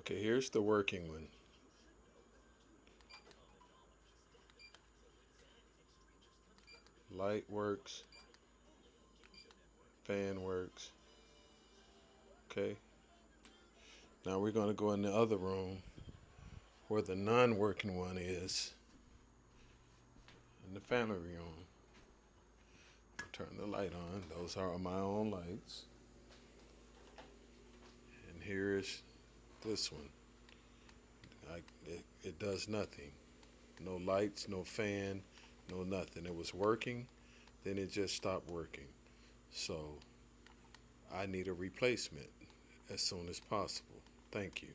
Okay, here's the working one. Light works, fan works. Okay, now we're going to go in the other room where the non-working one is, in the family room. Turn the light on. Those are my own lights. And here's this one. It does nothing. No lights, no fan, no nothing. It was working, then it just stopped working. So I need a replacement as soon as possible. Thank you.